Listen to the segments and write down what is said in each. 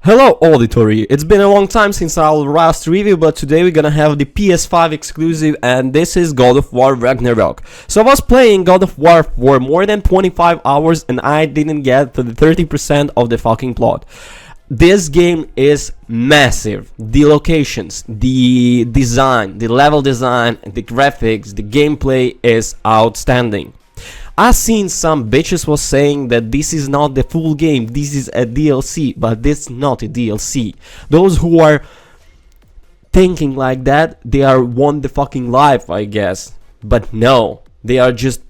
Hello auditory, it's been a long time since our last review, but today we're gonna have the PS5 exclusive and this is God of War Ragnarok. So I was playing God of War for more than 25 hours and I didn't get to the 30% of the fucking plot. This game is massive. The locations, the design, the level design, the graphics, the gameplay is outstanding. I've seen some bitches was saying that this is not the full game, this is a DLC, but this is not a DLC. Those who are thinking like that, they are won the fucking life, I guess. But no, they are just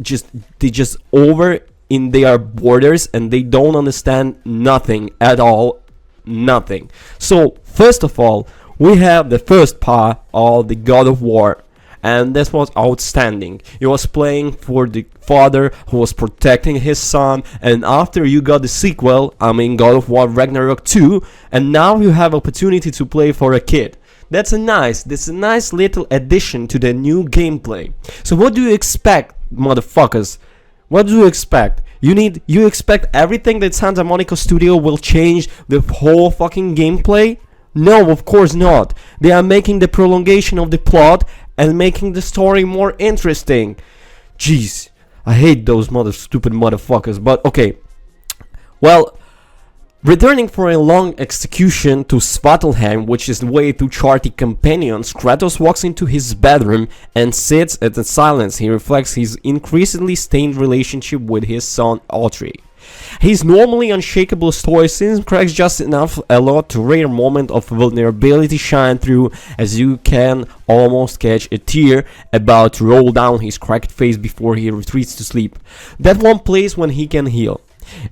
over in their borders and they don't understand nothing at all, nothing. So first of all, we have the first part of the God of War. And this was outstanding. He was playing for the father who was protecting his son, and after you got the sequel, I mean God of War Ragnarok 2, and now you have opportunity to play for a kid. That's a nice little addition to the new gameplay. So what do you expect, motherfuckers? What do you expect? You expect everything that Santa Monica Studio will change the whole fucking gameplay? No, of course not. They are making the prolongation of the plot and making the story more interesting. Jeez, I hate those stupid motherfuckers, but okay. Well, returning for a long execution to Svartalheim, which is the way to Charty companions, Kratos walks into his bedroom and sits in silence. He reflects his increasingly strained relationship with his son Atreus. His normally unshakable stoicism cracks just enough allowed to rare moment of vulnerability shine through, as you can almost catch a tear about to roll down his cracked face before he retreats to sleep. That one place when he can heal.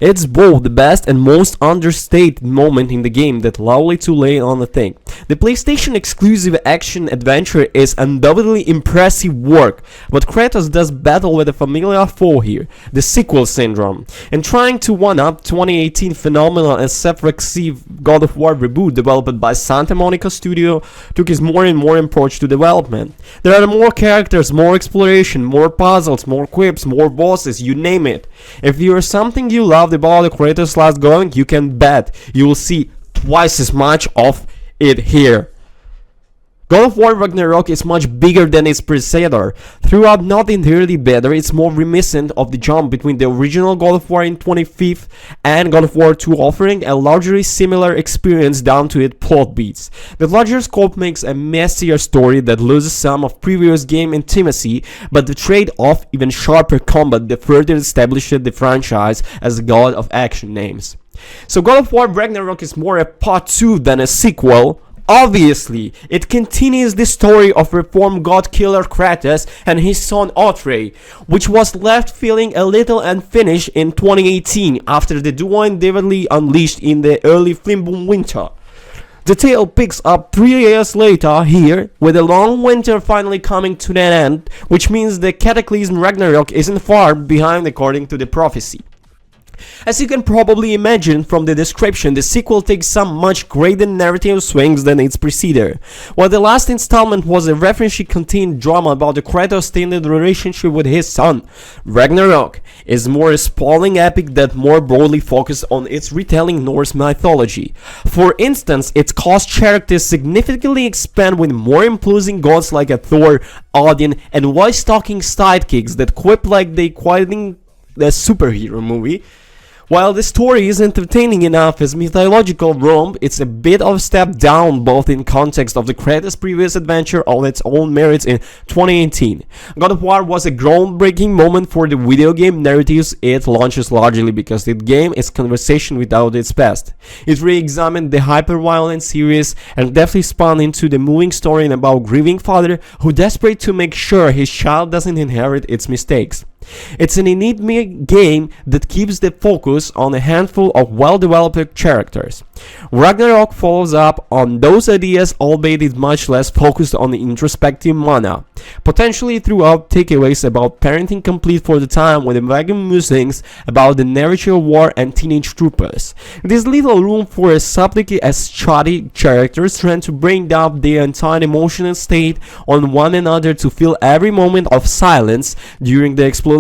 It's both the best and most understated moment in the game that lovely to lay on the thing. The PlayStation exclusive action adventure is undoubtedly impressive work, but Kratos does battle with a familiar foe here, the sequel syndrome, and trying to one-up 2018 phenomenal and self-reflexive God of War reboot developed by Santa Monica Studio took his more and more approach to development. There are more characters, more exploration, more puzzles, more quips, more bosses, you name it. If you are something you loved about the Kratos last going, you can bet you will see twice as much of it here. God of War Ragnarok is much bigger than its predecessor. Throughout not entirely better, it's more reminiscent of the jump between the original God of War in 25th and God of War 2, offering a largely similar experience down to its plot beats. The larger scope makes a messier story that loses some of previous game intimacy, but the trade-off even sharper combat that further established the franchise as a god of action names. So God of War Ragnarok is more a part 2 than a sequel. Obviously, it continues the story of reformed god killer Kratos and his son Atreus, which was left feeling a little unfinished in 2018 after the duo endeavorly unleashed in the early Flimboom winter. The tale picks up 3 years later here, with a long winter finally coming to an end, which means the cataclysm Ragnarok isn't far behind according to the prophecy. As you can probably imagine from the description, the sequel takes some much greater narrative swings than its preceded. While the last installment was a reference-contained drama about the Kratos-standard relationship with his son, Ragnarok is more a sprawling epic that more broadly focused on its retelling Norse mythology. For instance, its cast characters significantly expand with more imposing gods like a Thor, Odin, and voice-talking sidekicks that quip like they quoting a superhero movie. While the story is entertaining enough as mythological romp, it's a bit of a step down both in context of the Kratos' previous adventure on its own merits in 2018. God of War was a groundbreaking moment for the video game narratives it launches largely because the game is conversation without its past. It re-examined the hyper-violent series and deftly spun into the moving story about grieving father who desperate to make sure his child doesn't inherit its mistakes. It's an innate game that keeps the focus on a handful of well-developed characters. Ragnarok follows up on those ideas, albeit it's much less focused on the introspective mana, potentially throughout takeaways about parenting complete for the time with vague musings about the nature of war and teenage troopers. There's little room for a subtly as shoddy characters trying to bring down their entire emotional state on one another to fill every moment of silence during the exploration.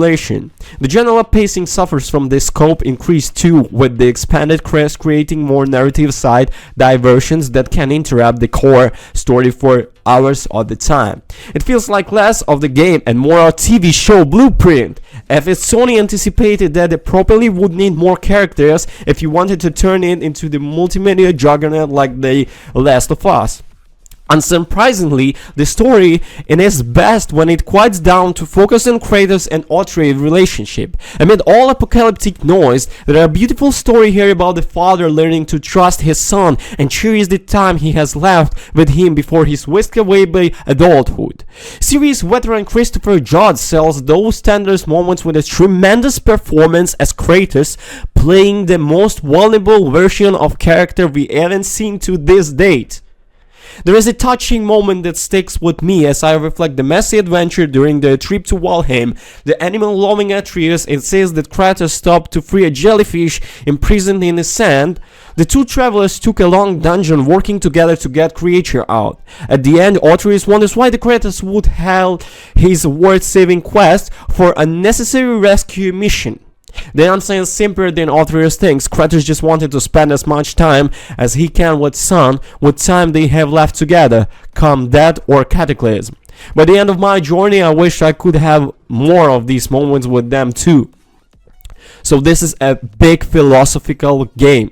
The general pacing suffers from the scope increase increased too with the expanded quest, creating more narrative side diversions that can interrupt the core story for hours at the time. It feels like less of the game and more a TV show blueprint. If Sony anticipated that they probably would need more characters if you wanted to turn it into the multimedia juggernaut like The Last of Us. Unsurprisingly, the story in its best when it quiets down to focus on Kratos and Atreus' relationship. Amid all apocalyptic noise, there is a beautiful story here about the father learning to trust his son and cherish the time he has left with him before he's whisked away by adulthood. Series veteran Christopher Judge sells those tender moments with a tremendous performance as Kratos, playing the most vulnerable version of character we haven't seen to this date. There is a touching moment that sticks with me as I reflect the messy adventure during the trip to Valheim. The animal-loving Atreus insists that Kratos stopped to free a jellyfish imprisoned in the sand. The two travelers took a long dungeon working together to get creature out. At the end, Atreus wonders why the Kratos would halt his worth-saving quest for a necessary rescue mission. The answer is simpler than Atreus thinks. Kratos just wanted to spend as much time as he can with son, with time they have left together, come death or cataclysm. By the end of my journey, I wish I could have more of these moments with them too. So this is a big philosophical game.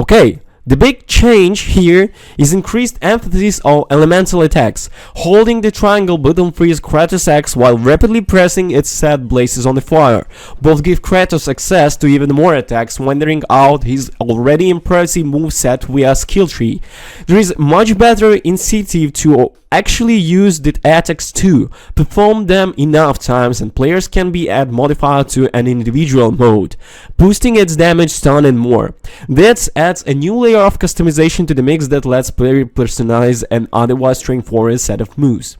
Okay. The big change here is increased emphasis on elemental attacks. Holding the triangle button frees Kratos' axe while rapidly pressing it set blazes on the fire. Both give Kratos access to even more attacks, rendering out his already impressive moveset via skill tree. There is much better incentive to actually use the attacks too. Perform them enough times and players can be add modifier to an individual mode, boosting its damage, stun and more. This adds a new layer of customization to the mix that lets players personalize an otherwise straightforward set of moves.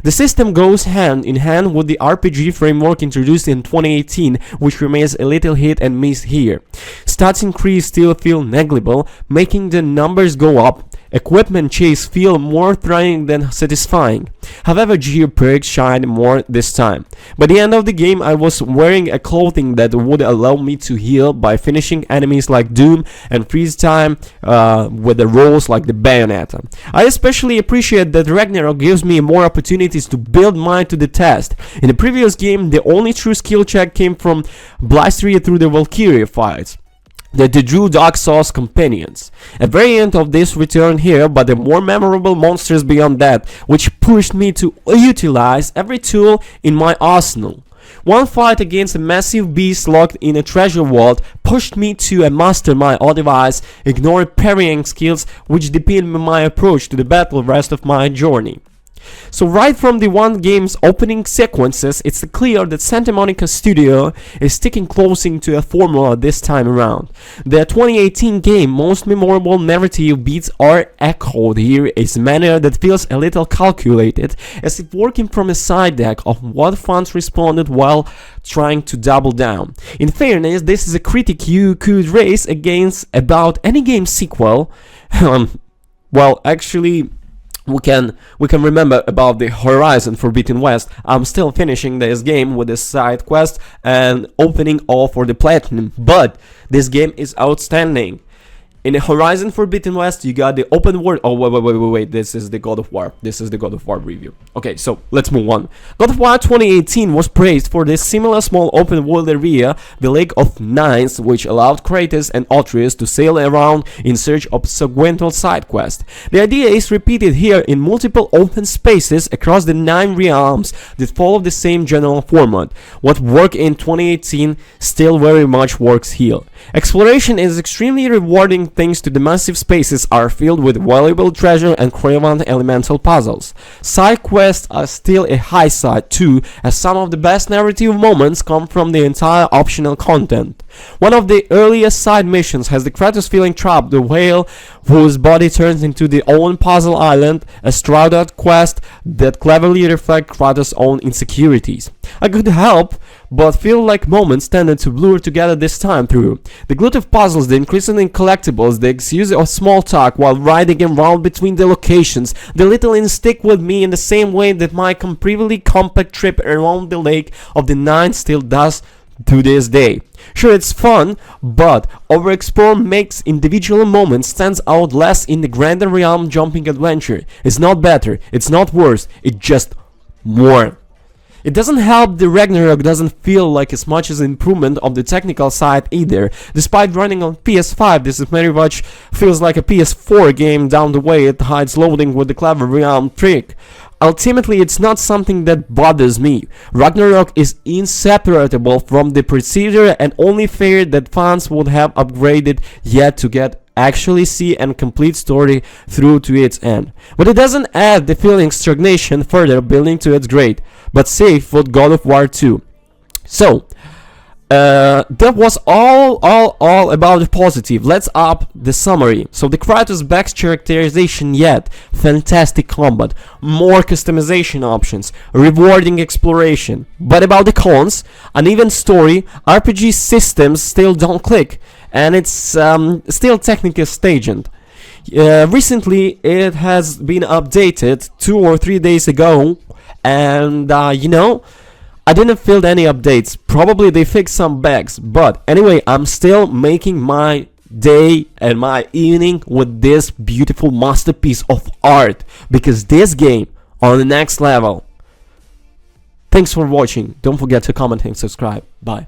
The system goes hand in hand with the RPG framework introduced in 2018, which remains a little hit and miss here. Stats increase still feel negligible, making the numbers go up. Equipment chase feel more trying than satisfying. However, geo perks shine more this time. By the end of the game, I was wearing a clothing that would allow me to heal by finishing enemies like Doom and freeze time with the rolls like the Bayonetta. I especially appreciate that Ragnarok gives me more opportunities to build mine to the test. In the previous game, the only true skill check came from blasting through the Valkyrie fights that drew Dark Souls companions. A variant of this returned here, but the more memorable monsters beyond that, which pushed me to utilize every tool in my arsenal. One fight against a massive beast locked in a treasure vault pushed me to master my otherwise ignored parrying skills, which deepened my approach to the battle the rest of my journey. So right from the one game's opening sequences, it's clear that Santa Monica Studio is sticking closely to a formula this time around. The 2018 game most memorable narrative beats are echoed here in a manner that feels a little calculated, as if working from a side deck of what fans responded while trying to double down. In fairness, this is a critic you could raise against about any game sequel. Well, actually, we can remember about the Horizon Forbidden West. I'm still finishing this game with the side quest and opening all for the platinum, but this game is outstanding. In the Horizon Forbidden West, you got the open world. Oh, wait. This is the God of War. This is the God of War review. Okay, so let's move on. God of War 2018 was praised for this similar small open world area, the Lake of Nines, which allowed Kratos and Atreus to sail around in search of sequential side quests. The idea is repeated here in multiple open spaces across the 9 realms that follow the same general format. What worked in 2018 still very much works here. Exploration is extremely rewarding thanks to the massive spaces are filled with valuable treasure and relevant elemental puzzles. Side quests are still a high side too, as some of the best narrative moments come from the entire optional content. One of the earliest side missions has the Kratos feeling trapped, the whale whose body turns into the own puzzle island, a Straudat quest that cleverly reflects Kratos' own insecurities. I could help but feel like moments tended to blur together this time through. The glut of puzzles, the increasing in collectibles, the excuse of small talk while riding around between the locations, the little in stick with me in the same way that my previously compact trip around the Lake of the Nine still does to this day. Sure, it's fun, but overexplore makes individual moments stands out less in the grander realm jumping adventure. It's not better, it's not worse, it's just more. It doesn't help the Ragnarök doesn't feel like as much as an improvement on the technical side either. Despite running on PS5, this is very much feels like a PS4 game down the way it hides loading with the clever realm trick. Ultimately, it's not something that bothers me. Ragnarök is inseparable from the procedure and only fair that fans would have upgraded yet to get actually see and complete story through to its end. But it doesn't add the feeling stagnation further building to its grade, but safe with God of War 2. So, that was all about the positive. Let's up the summary. So the Kratos best characterization yet, fantastic combat, more customization options, rewarding exploration. But about the cons, uneven story, RPG systems still don't click, and it's still technically staged. Recently it has been updated 2 or 3 days ago, and I didn't feel any updates. Probably they fixed some bugs, but anyway, I'm still making my day and my evening with this beautiful masterpiece of art, because this game on the next level. Thanks for watching. Don't forget to comment and subscribe. Bye.